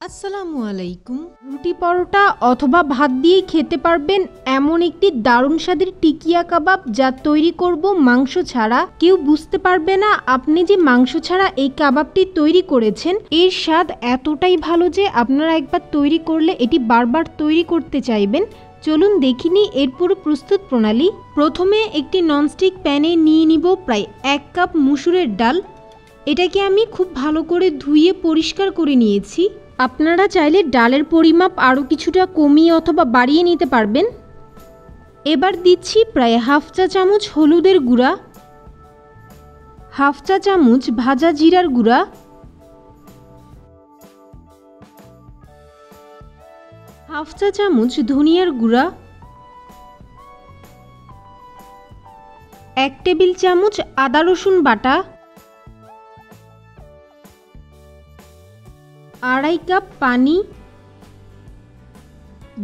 আসসালামু আলাইকুম। রুটি পরোটা অথবা ভাত দিয়ে খেতে পারবেন এমন একটি দারুণ স্বাদের টিকিয়া কাবাব, যা তৈরি করব মাংস ছাড়া। কেউ বুঝতে পারবে না আপনি যে মাংস ছাড়া এই কাবাবটি তৈরি করেছেন। এর স্বাদ এতটাই ভালো যে আপনারা একবার তৈরি করলে এটি বারবার তৈরি করতে চাইবেন। চলুন দেখিনি এর পুরো প্রস্তুত প্রণালী। প্রথমে একটি ননস্টিক প্যানে নিয়ে নিব প্রায় 1 কাপ মুসুরের ডাল। এটাকে আমি খুব ভালো করে ধুয়ে পরিষ্কার করে নিয়েছি। আপনারা চাইলে ডালের পরিমাপ আরও কিছুটা কমিয়ে অথবা বাড়িয়ে নিতে পারবেন। এবার দিচ্ছি প্রায় হাফ চা চামচ হলুদের গুঁড়া, হাফ চা চামচ ভাজা জিরার গুঁড়া, হাফ চা চামচ ধনিয়ার গুঁড়া, 1 টেবিল চামচ আদা রসুন বাটা, 2.5 কাপ পানি।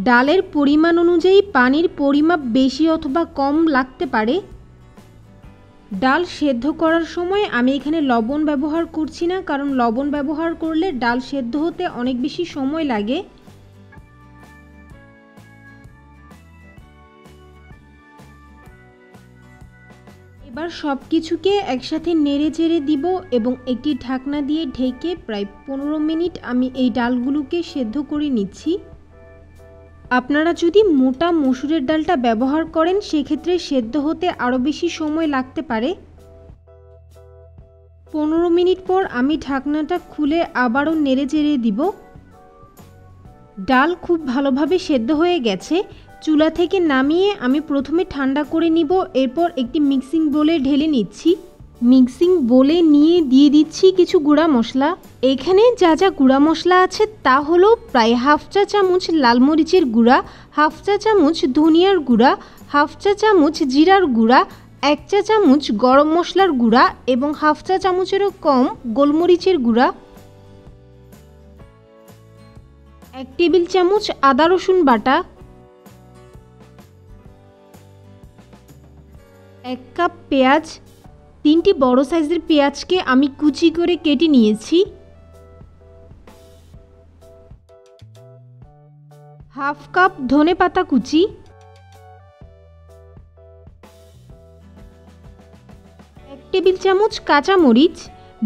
ডালের পরিমাণ অনুযায়ী পানির পরিমাপ বেশি অথবা কম লাগতে পারে। ডাল সেদ্ধ করার সময় আমি এখানে লবণ ব্যবহার করছি না, কারণ লবণ ব্যবহার করলে ডাল সেদ্ধ হতে অনেক বেশি সময় লাগে। এবার সব কিছুকে একসাথে নেড়ে চেড়ে দিব এবং একটি ঢাকনা দিয়ে ঢেকে প্রায় 15 মিনিট আমি এই ডালগুলোকে সেদ্ধ করে নিচ্ছি। আপনারা যদি মোটা মসুরের ডালটা ব্যবহার করেন সেক্ষেত্রে সেদ্ধ হতে আরও বেশি সময় লাগতে পারে। 15 মিনিট পর আমি ঢাকনাটা খুলে আবারও নেড়ে চেড়ে দিব। ডাল খুব ভালোভাবে সেদ্ধ হয়ে গেছে। চুলা থেকে নামিয়ে আমি প্রথমে ঠান্ডা করে নিব, এরপর একটি মিক্সিং বোলে ঢেলে নিচ্ছি। মিক্সিং বোলে নিয়ে দিয়ে দিচ্ছি কিছু গুঁড়া মশলা। এখানে যা যা গুঁড়া মশলা আছে তা হলো প্রায় হাফ চা চামচ লাল মরিচের গুঁড়া, হাফ চা চামচ ধনিয়ার গুঁড়া, হাফ চা চামচ জিরার গুঁড়া, 1 চা চামচ গরম মশলার গুঁড়া এবং হাফ চা চামচেরও কম গোলমরিচের গুঁড়া, 1 টেবিল চামচ আদা রসুন বাটা, 1 কাপ পেঁয়াজ। 3টি বড় সাইজের পেঁয়াজকে আমি কুচি করে কেটে নিয়েছি। হাফ কাপ ধনেপাতা কুচি, 1 টেবিল চামচ কাঁচা মরিচ।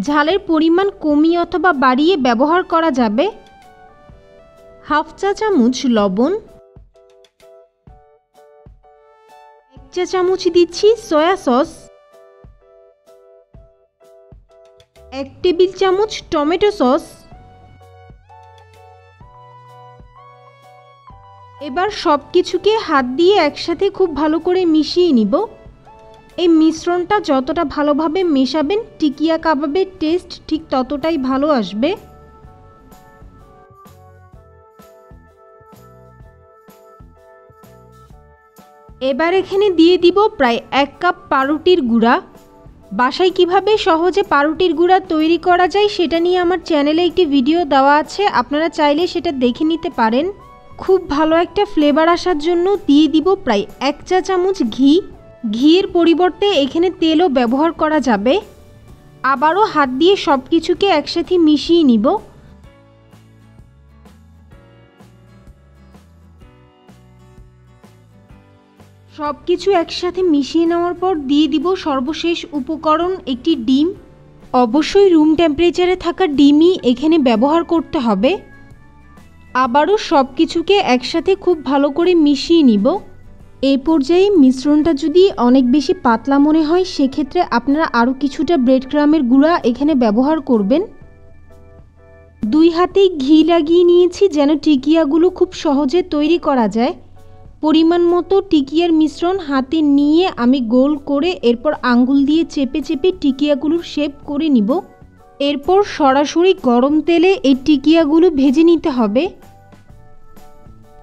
ঝালের পরিমাণ কমিয়ে অথবা বাড়িয়ে ব্যবহার করা যাবে। হাফ চা চামচ লবণ, 1 চা চামচ দিচ্ছি সয়া সস, 1 টেবিল চামচ টমেটো সস। এবার সব কিছুকে হাত দিয়ে একসাথে খুব ভালো করে মিশিয়ে নিব। এই মিশ্রণটা যতটা ভালোভাবে মেশাবেন টিকিয়া কাবাবের টেস্ট ঠিক ততটাই ভালো আসবে। এবার এখানে দিয়ে দিব প্রায় 1 কাপ পাউরুটির গুঁড়া। বাসায় কিভাবে সহজে পাউরুটির গুঁড়া তৈরি করা যায় সেটা নিয়ে আমার চ্যানেলে একটি ভিডিও দেওয়া আছে, আপনারা চাইলে সেটা দেখে নিতে পারেন। খুব ভালো একটা ফ্লেভার আসার জন্য দিয়ে দিব প্রায় 1 চা চামচ ঘি। ঘিয়ের পরিবর্তে এখানে তেলও ব্যবহার করা যাবে। আবারও হাত দিয়ে সব কিছুকে একসাথে মিশিয়ে নিব। সব কিছু একসাথে মিশিয়ে নেওয়ার পর দিয়ে দিব সর্বশেষ উপকরণ একটি ডিম। অবশ্যই রুম টেম্পারেচারে থাকা ডিমই এখানে ব্যবহার করতে হবে। আবারও সব কিছুকে একসাথে খুব ভালো করে মিশিয়ে নিব। এই পর্যায়ে মিশ্রণটা যদি অনেক বেশি পাতলা মনে হয় সেক্ষেত্রে আপনারা আরও কিছুটা ব্রেড ক্রামের গুঁড়া এখানে ব্যবহার করবেন। 2 হাতেই ঘি লাগিয়ে নিয়েছি যেন টিকিয়াগুলো খুব সহজে তৈরি করা যায়। পরিমাণ মতো টিকিয়ার মিশ্রণ হাতে নিয়ে আমি গোল করে এরপর আঙ্গুল দিয়ে চেপে চেপে টিকিয়াগুলোর শেপ করে নিব। এরপর সরাসরি গরম তেলে এই টিকিয়াগুলো ভেজে নিতে হবে।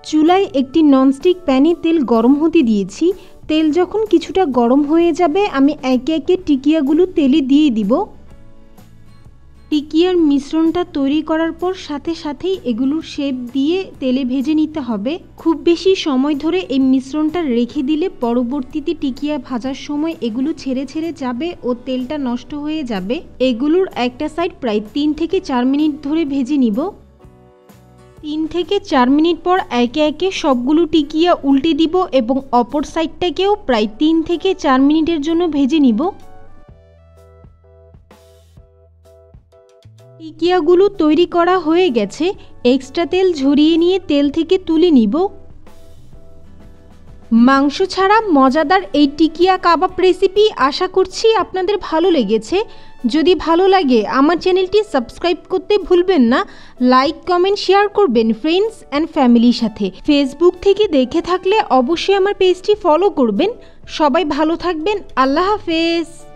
চুলায় একটি ননস্টিক প্যানে তেল গরম হতে দিয়েছি। তেল যখন কিছুটা গরম হয়ে যাবে আমি একে একে টিকিয়াগুলো তেলে দিয়ে দিব। টিকিয়ার মিশ্রণটা তৈরি করার পর সাথে সাথেই এগুলোর শেপ দিয়ে তেলে ভেজে নিতে হবে। খুব বেশি সময় ধরে এই মিশ্রণটা রেখে দিলে পরবর্তীতে টিকিয়া ভাজার সময় এগুলো ছেড়ে ছেড়ে যাবে ও তেলটা নষ্ট হয়ে যাবে। এগুলোর একটা সাইড প্রায় 3 থেকে 4 মিনিট ধরে ভেজে নিব। 3 থেকে 4 মিনিট পর একে একে সবগুলো টিকিয়া উল্টে দিব এবং অপর সাইডটাকেও প্রায় 3 থেকে 4 মিনিটের জন্য ভেজে নিব। টিকিয়াগুলো তৈরি করা হয়ে গেছে। এক্সট্রা তেল ঝরিয়ে নিয়ে তেল থেকে তুলে নিব। মাংস ছাড়া মজাদার এই টিকিয়া কাবাব রেসিপি আশা করছি আপনাদের ভালো লেগেছে। যদি ভালো লাগে আমার চ্যানেলটি সাবস্ক্রাইব করতে ভুলবেন না। লাইক, কমেন্ট, শেয়ার করবেন ফ্রেন্ডস অ্যান্ড ফ্যামিলির সাথে। ফেসবুক থেকে দেখে থাকলে অবশ্যই আমার পেজটি ফলো করবেন। সবাই ভালো থাকবেন। আল্লাহ হাফেজ।